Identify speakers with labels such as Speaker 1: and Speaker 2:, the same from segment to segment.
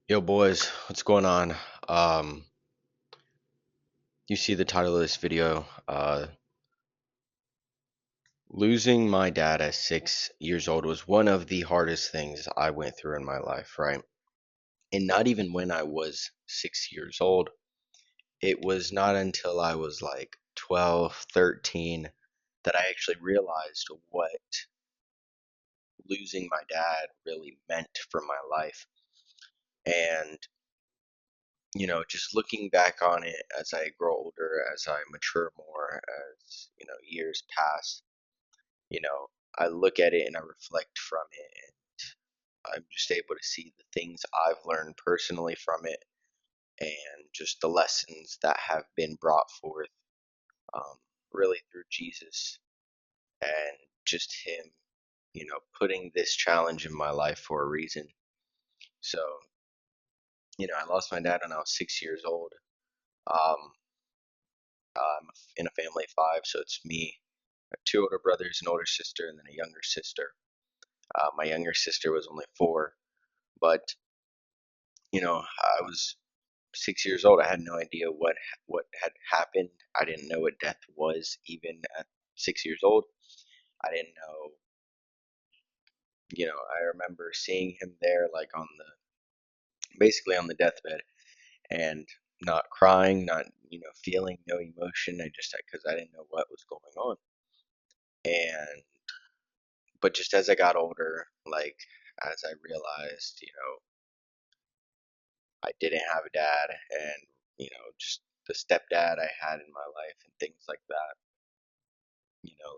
Speaker 1: Yo, boys, what's going on? Um, you see the title of this video. Losing my dad at 6 years old was one of the hardest things I went through in my life, right? And not even when I was 6 years old. It was not until I was like 12, 13 that I actually realized what losing my dad really meant for my life. And, just looking back on it as I grow older, as I mature more, as, years pass, you know, I look at it and I reflect from it, and I'm just able to see the things I've learned personally from it and just the lessons that have been brought forth, um, really through Jesus and just Him, putting this challenge in my life for a reason. So, I lost my dad when I was 6 years old. Um, I'm in a family of five, so it's me, I have two older brothers, an older sister, and then a younger sister. My younger sister was only four, but I was 6 years old. I had no idea what had happened. I didn't know what death was even at 6 years old. I didn't know. I remember seeing him there, like on the basically on the deathbed, and not crying, not feeling no emotion. I just because I didn't know what was going on. And but just as I got older, like as I realized, I didn't have a dad, and just the stepdad I had in my life and things like that.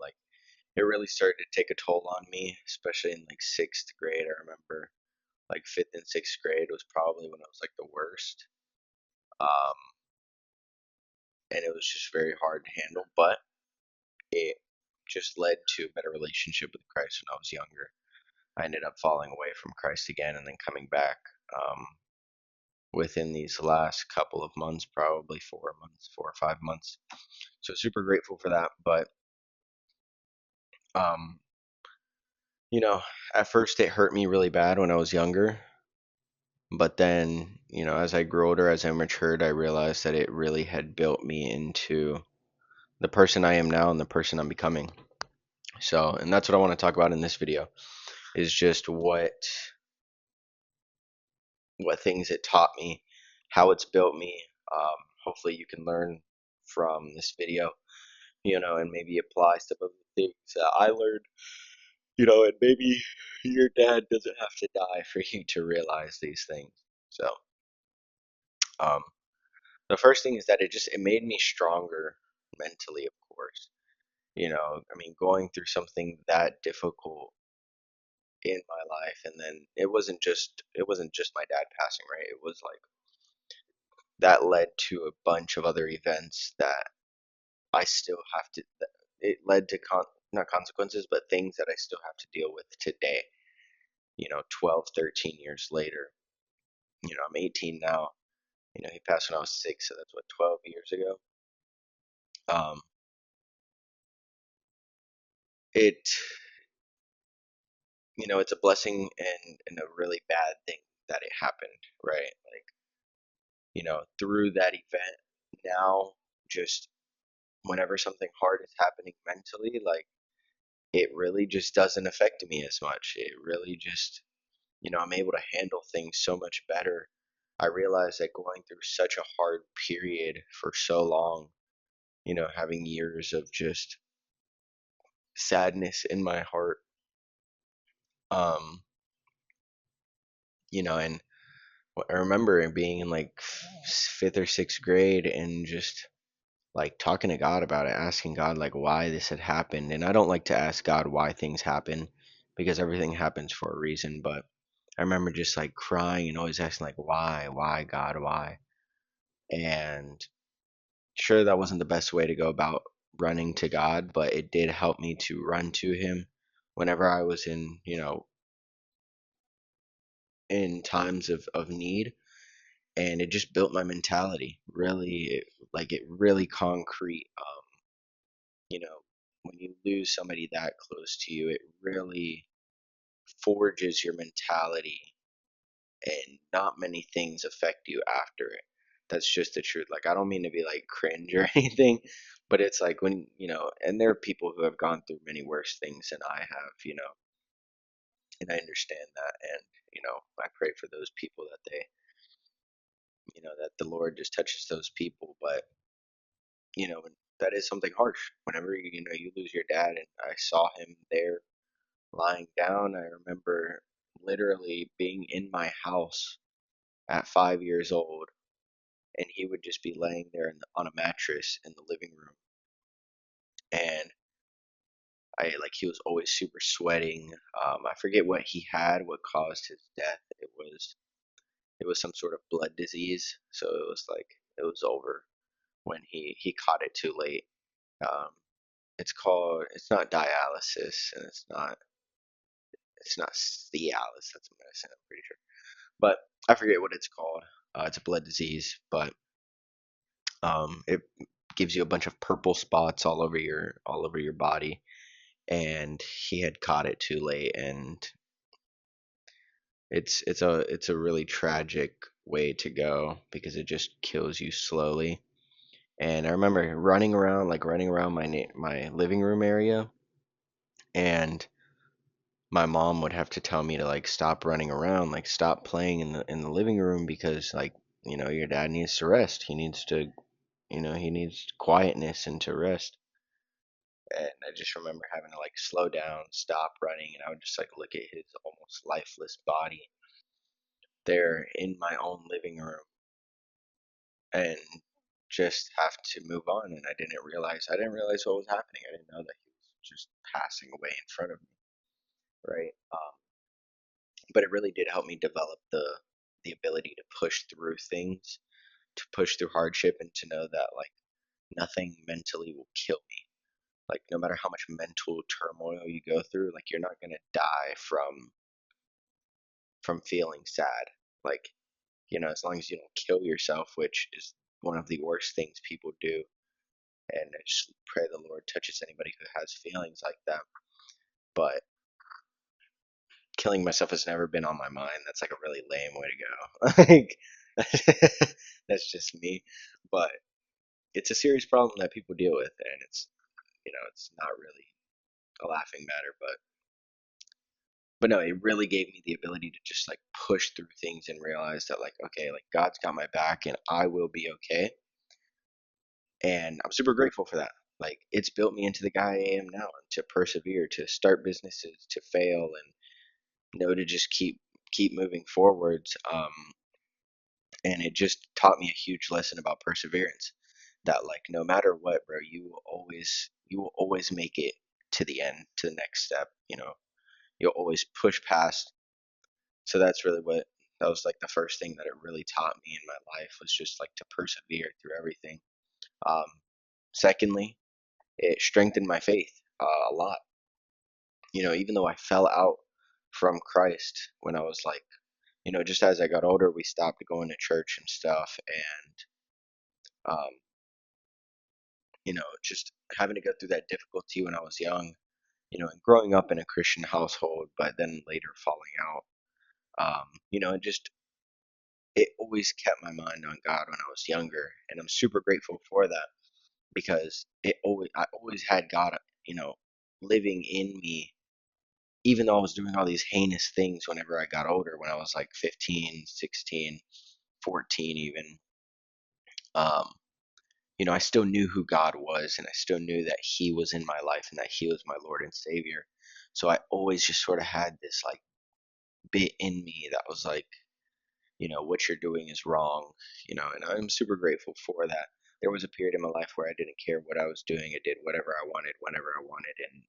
Speaker 1: Like it really started to take a toll on me, especially in like sixth grade. I remember like fifth and sixth grade was probably when I was like the worst. Um, and it was just very hard to handle, but it just led to a better relationship with Christ when I was younger. I ended up falling away from Christ again and then coming back within these last couple of months, probably 4 months, 4 or 5 months. So super grateful for that. But um, you know, at first it hurt me really bad when I was younger, but then, as I grew older, as I matured, I realized that it really had built me into the person I am now and the person I'm becoming. So, and that's what I want to talk about in this video is just what things it taught me, how it's built me. Hopefully you can learn from this video, and maybe apply some of the things that I learned, and maybe your dad doesn't have to die for you to realize these things. So, um, the first thing is that it made me stronger mentally, of course. I mean, going through something that difficult in my life, and then it wasn't just my dad passing, right? It was like that led to a bunch of other events that I still have to. It led to not consequences, but things that I still have to deal with today. 12, 13 years later. I'm 18 now. He passed when I was six, so that's what 12 years ago. Um, it it's a blessing and a really bad thing that it happened, right? Like, through that event, now just whenever something hard is happening mentally, like it really just doesn't affect me as much. It really just, I'm able to handle things so much better. I realized that going through such a hard period for so long, having years of just sadness in my heart, um, and I remember being in like fifth or sixth grade and just like talking to God about it, asking God like why this had happened. And I don't like to ask God why things happen because everything happens for a reason. But I remember just like crying and always asking like why God, why? And sure, that wasn't the best way to go about running to God, but it did help me to run to Him whenever I was in times of need. And it just built my mentality really it really concrete. You know when you lose somebody that close to you, it really forges your mentality and not many things affect you after it. That's just the truth. Like, I don't mean to be like cringe or anything, but it's like when, and there are people who have gone through many worse things than I have, and I understand that. And, I pray for those people that that the Lord just touches those people. But, you know, that is something harsh. Whenever, you lose your dad, and I saw him there lying down, I remember literally being in my house at 5 years old, and he would just be laying there on a mattress in the living room. And he was always super sweating. I forget what he had, what caused his death. It was some sort of blood disease. So it was like it was over when he caught it too late. Um, it's not dialysis, and it's not Cialis. That's a medicine, I'm pretty sure. But I forget what it's called. It's a blood disease, but it gives you a bunch of purple spots all over your body. And he had caught it too late, and it's a really tragic way to go because it just kills you slowly. And I remember running around my living room area, and my mom would have to tell me to like stop running around, like stop playing in the living room because like your dad needs to rest. He needs quietness and to rest. And I just remember having to like slow down, stop running, and I would just like look at his almost lifeless body there in my own living room and just have to move on. And I didn't realize what was happening. I didn't know that he was just passing away in front of me, right? But it really did help me develop the ability to push through things, to push through hardship, and to know that like nothing mentally will kill me. Like no matter how much mental turmoil you go through, like you're not gonna die from feeling sad. Like, as long as you don't kill yourself, which is one of the worst things people do. And I just pray the Lord touches anybody who has feelings like that. But killing myself has never been on my mind. That's like a really lame way to go. Like, that's just me. But it's a serious problem that people deal with, and it's not really a laughing matter. But no, it really gave me the ability to just like push through things and realize that like, okay, like God's got my back and I will be okay. And I'm super grateful for that. Like it's built me into the guy I am now, to persevere, to start businesses, to fail, and to just keep moving forwards. And it just taught me a huge lesson about perseverance. That like no matter what, bro, you will always make it to the end, to the next step. You'll always push past. So that's really what that was like the first thing that it really taught me in my life, was just like to persevere through everything. Um, Secondly, it strengthened my faith a lot. Even though I fell out from Christ when I was like, just as I got older, we stopped going to church and stuff, and um, just having to go through that difficulty when I was young, and growing up in a Christian household, but then later falling out. It always kept my mind on God when I was younger, and I'm super grateful for that because I always had God, you know, living in me, even though I was doing all these heinous things whenever I got older, when I was like 15, 16, 14 even. Um, I still knew who God was, and I still knew that He was in my life and that He was my Lord and Savior. So I always just sort of had this like bit in me that was like, what you're doing is wrong, and I'm super grateful for that. There was a period in my life where I didn't care what I was doing. I did whatever I wanted, whenever I wanted, and,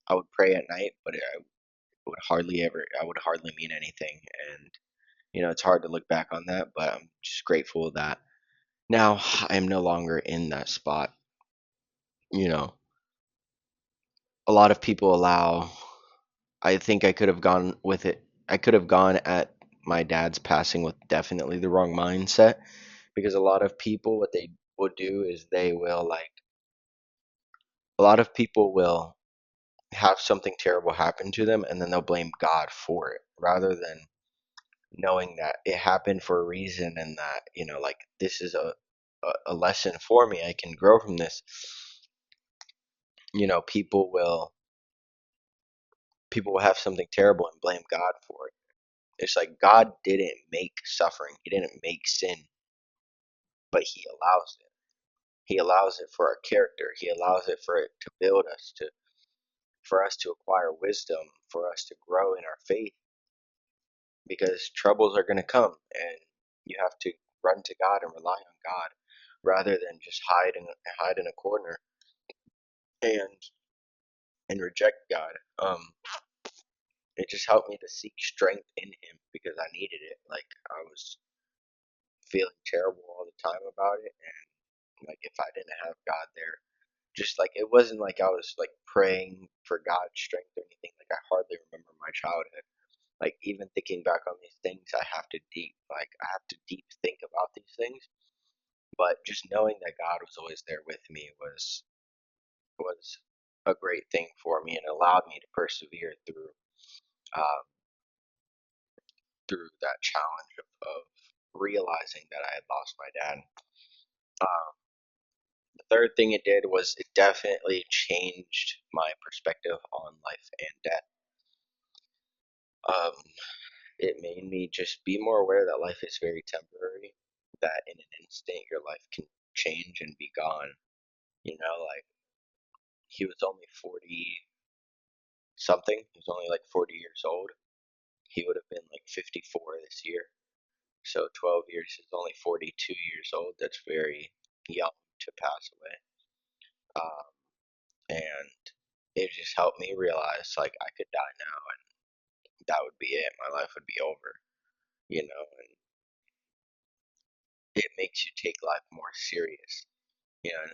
Speaker 1: I would pray at night, but I would hardly mean anything. And, it's hard to look back on that, but I'm just grateful that now I am no longer in that spot. You know, a lot of people I think I could have gone with it. I could have gone at my dad's passing with definitely the wrong mindset, because a lot of people, what they will do is they will like, a lot of people will have something terrible happen to them and then they'll blame God for it rather than knowing that it happened for a reason and that, like this is a lesson for me. I can grow from this. People will have something terrible and blame God for it. It's like God didn't make suffering. He didn't make sin, but he allows it. He allows it for our character. He allows it for it to build us, to for us to acquire wisdom, for us to grow in our faith, because troubles are going to come and you have to run to God and rely on God rather than just hide in a corner and reject God. It just helped me to seek strength in him because I needed it. Like I was feeling terrible all the time about it, and like if I didn't have God there, just like it wasn't like I was like praying for God's strength or anything. Like I hardly remember my childhood. Like even thinking back on these things, I have to deep think about these things. But just knowing that God was always there with me was a great thing for me and allowed me to persevere um, through that challenge of realizing that I had lost my dad. Um, the third thing it did was it definitely changed my perspective on life and death. Um, it made me just be more aware that life is very temporary, that in an instant your life can change and be gone. Like he was only 40 something, he was only like 40 years old. He would have been like 54 this year. So 12 years is only 42 years old. That's very young to pass away. Um, and it just helped me realize like I could die now and that would be it. My life would be over, and it makes you take life more serious, you know,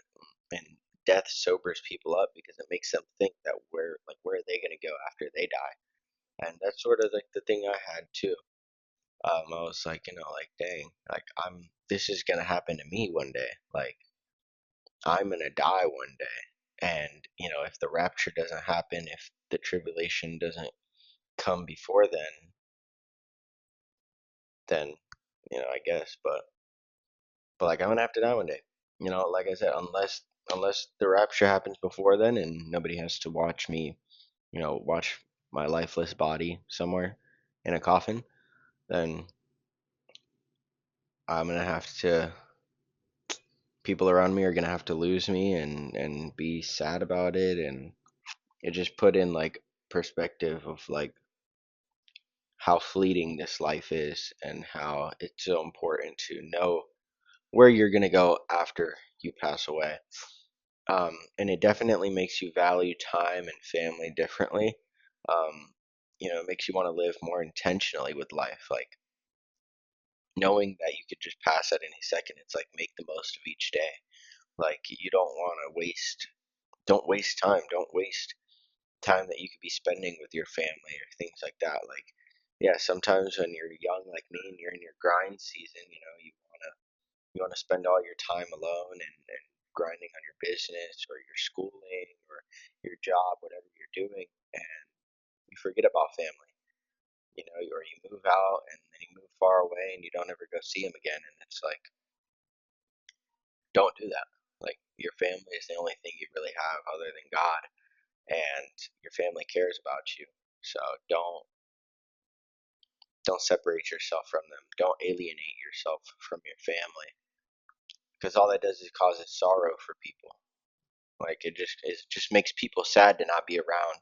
Speaker 1: and death sobers people up because it makes them think that where are they going to go after they die? And that's sort of like the thing I had too. I was like, like, dang, like this is going to happen to me one day. Like, I'm going to die one day. And, if the rapture doesn't happen, if the tribulation doesn't come before then, I guess, but like, I'm going to have to die one day. Like I said, unless the rapture happens before then and nobody has to watch my lifeless body somewhere in a coffin, then I'm going to have to people around me are gonna have to lose me and be sad about it, and it just put in like perspective of like how fleeting this life is and how it's so important to know where you're gonna go after you pass away. And it definitely makes you value time and family differently. um, it makes you want to live more intentionally with life, like knowing that you could just pass at any second. It's like make the most of each day. Like you don't waste time. Don't waste time that you could be spending with your family or things like that. Like, yeah, sometimes when you're young like me and you're in your grind season, you wanna spend all your time alone and grinding on your business or your schooling or your job, whatever you're doing, and you forget about family. Or you move out and then you move far away and you don't ever go see them again, and it's like, don't do that. Like your family is the only thing you really have other than God, and your family cares about you. So don't separate yourself from them. Don't alienate yourself from your family, because all that does is causes sorrow for people. Like it just makes people sad to not be around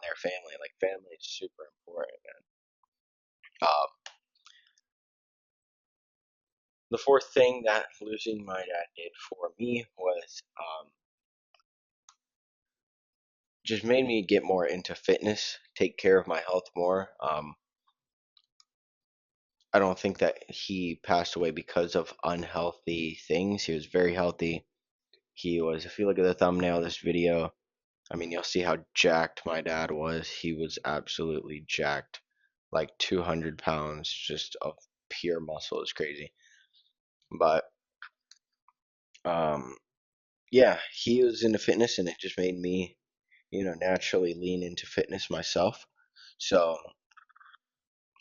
Speaker 1: their family. Like family is super important, man. The fourth thing that losing my dad did for me was just made me get more into fitness, take care of my health more. I don't think that he passed away because of unhealthy things. He was very healthy. He was, if you look at the thumbnail of this video, I mean, you'll see how jacked my dad was. He was absolutely jacked, like 200 pounds just of pure muscle. It's crazy. But, um, yeah, he was into fitness and it just made me naturally lean into fitness myself. So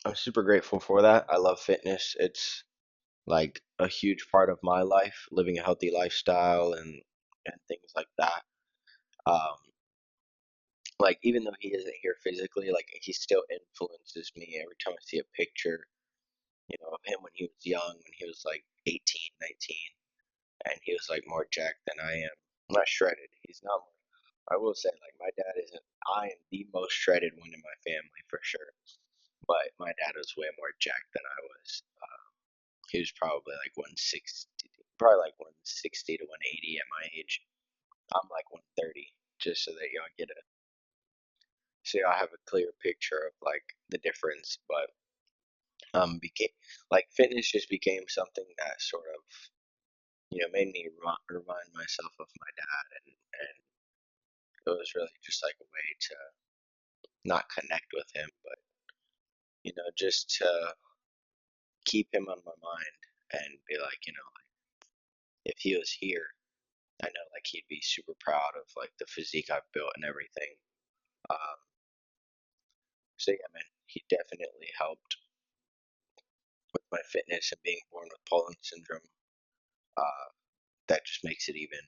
Speaker 1: I'm super grateful for that. I love fitness. It's like a huge part of my life, living a healthy lifestyle and things like that. Um, like even though he isn't here physically, like he still influences me every time I see a picture, of him when he was young, when he was like 18, 19, and he was like more jacked than I am. Not shredded. He's not. I will say, like my dad isn't. I am the most shredded one in my family for sure. But my dad was way more jacked than I was. He was probably like 160, probably like 160 to 180 at my age. I'm like 130, just so that y'all get a so y'all have a clear picture of like the difference. But became like fitness just became something that sort of made me remind myself of my dad, and it was really just like a way to not connect with him, but just to keep him on my mind and be like, if he was here, I know like he'd be super proud of like the physique I've built and everything. Um, so yeah, man, he definitely helped with my fitness, and being born with Poland syndrome. Uh, that just makes it even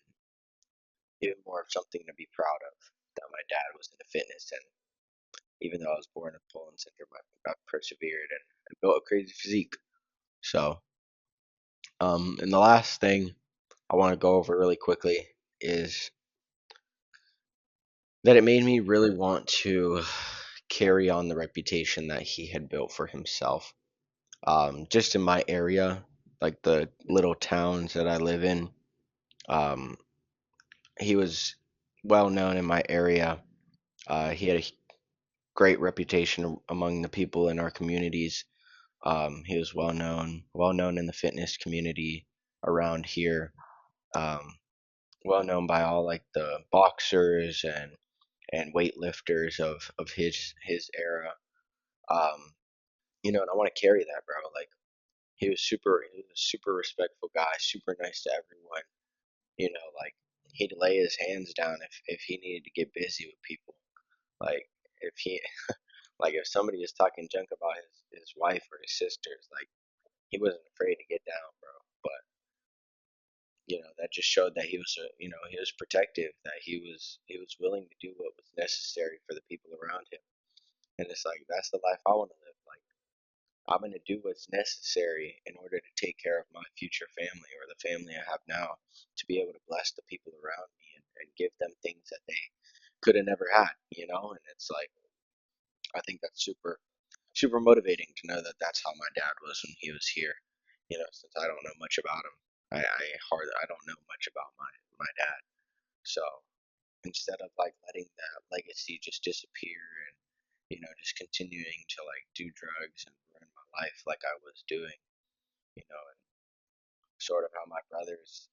Speaker 1: more of something to be proud of. That my dad was into fitness, and even though I was born with Poland syndrome, I persevered and built a crazy physique. So, and the last thing I want to go over really quickly is that it made me really want to carry on the reputation that he had built for himself. Just in my area, like the little towns that I live in, um, he was well known in my area. He had a great reputation among the people in our communities. He was well known in the fitness community around here. Um, well known by all like the boxers and weightlifters of his era. Um, and I want to carry that, bro. Like he was a super respectful guy, super nice to everyone. Like he'd lay his hands down if he needed to get busy with people. Like if he like if somebody was talking junk about his wife or his sisters, like he wasn't afraid to get down, bro. But that just showed that he was protective, that he was willing to do what was necessary for the people around him. And it's like that's the life I want to live. Like I'm gonna do what's necessary in order to take care of my future family, or the family I have now, to be able to bless the people around me, and give them things that they could have never had. And it's like I think that's super motivating to know that that's how my dad was when he was here. Since I don't know much about him, I don't know much about my dad. So instead of like letting that legacy just disappear, and just continuing to like do drugs and ruin my life like I was doing, and sort of how my brothers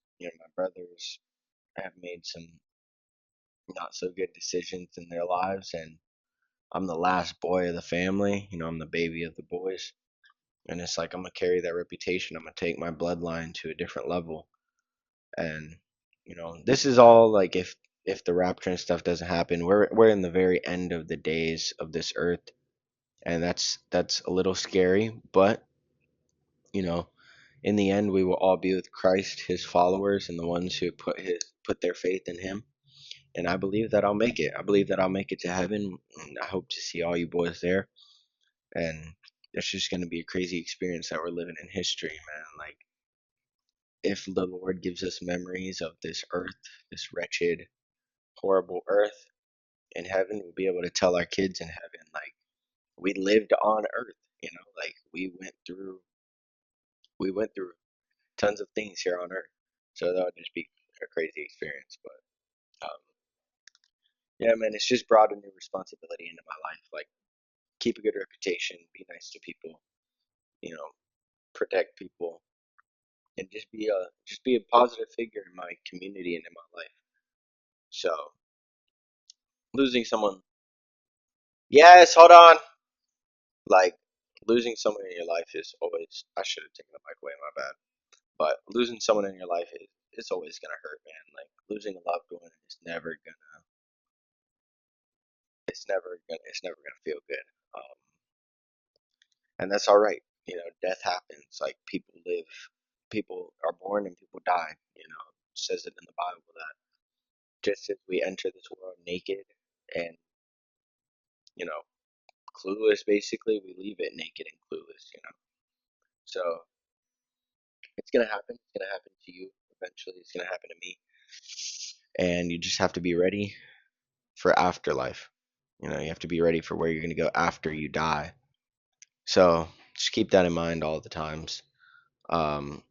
Speaker 1: have made some not so good decisions in their lives, and I'm the last boy of the family. I'm the baby of the boys. And it's like I'm gonna carry that reputation. I'm gonna take my bloodline to a different level. And this is all like if the rapture and stuff doesn't happen, we're in the very end of the days of this earth, and that's a little scary. But you know, in the end, we will all be with Christ, His followers, and the ones who put their faith in Him. And I believe that I'll make it. I believe that I'll make it to heaven, and I hope to see all you boys there. And it's just gonna be a crazy experience that we're living in history, man. Like if the Lord gives us memories of this earth, this wretched, horrible earth in heaven, we'll be able to tell our kids in heaven, like, we lived on earth, like we went through tons of things here on earth. So that would just be a crazy experience. But yeah, man, it's just brought a new responsibility into my life. Like, keep a good reputation, be nice to people, you know, protect people, and just be a positive figure in my community and in my life. So losing someone Yes, hold on. Like losing someone in your life is always. I should have taken the mic away. My bad. But losing someone in your life is it's always gonna hurt, man. Like losing a loved one is never gonna. it's never gonna feel good. Um, and that's all right. Death happens. Like people are born and people die. It says it in the Bible that just as we enter this world naked and you know clueless, basically, we leave it naked and clueless. So it's gonna happen. It's gonna happen to you eventually. It's gonna happen to me, and you just have to be ready for afterlife. You have to be ready for where you're gonna go after you die. So just keep that in mind all the times. Um,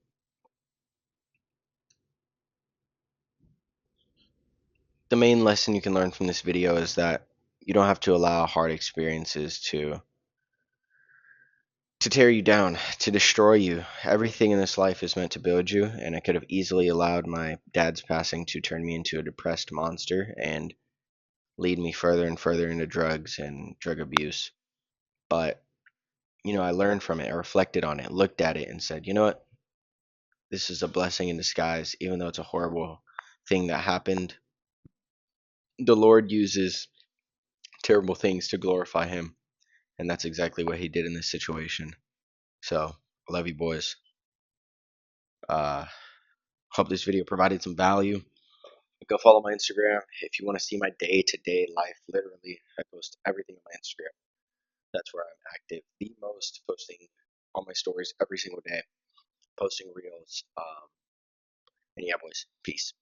Speaker 1: the main lesson you can learn from this video is that you don't have to allow hard experiences to tear you down, to destroy you. Everything in this life is meant to build you, and I could have easily allowed my dad's passing to turn me into a depressed monster and lead me further and further into drugs and drug abuse. But, I learned from it, I reflected on it, looked at it, and said, you know what? This is a blessing in disguise, even though it's a horrible thing that happened. The Lord uses terrible things to glorify Him, and that's exactly what He did in this situation. So, I love you, boys. Uh, Hope this video provided some value. Go follow my Instagram if you want to see my day-to-day life. Literally, I post everything on my Instagram. That's where I'm active the most, posting all my stories every single day, posting reels. And yeah, boys, peace.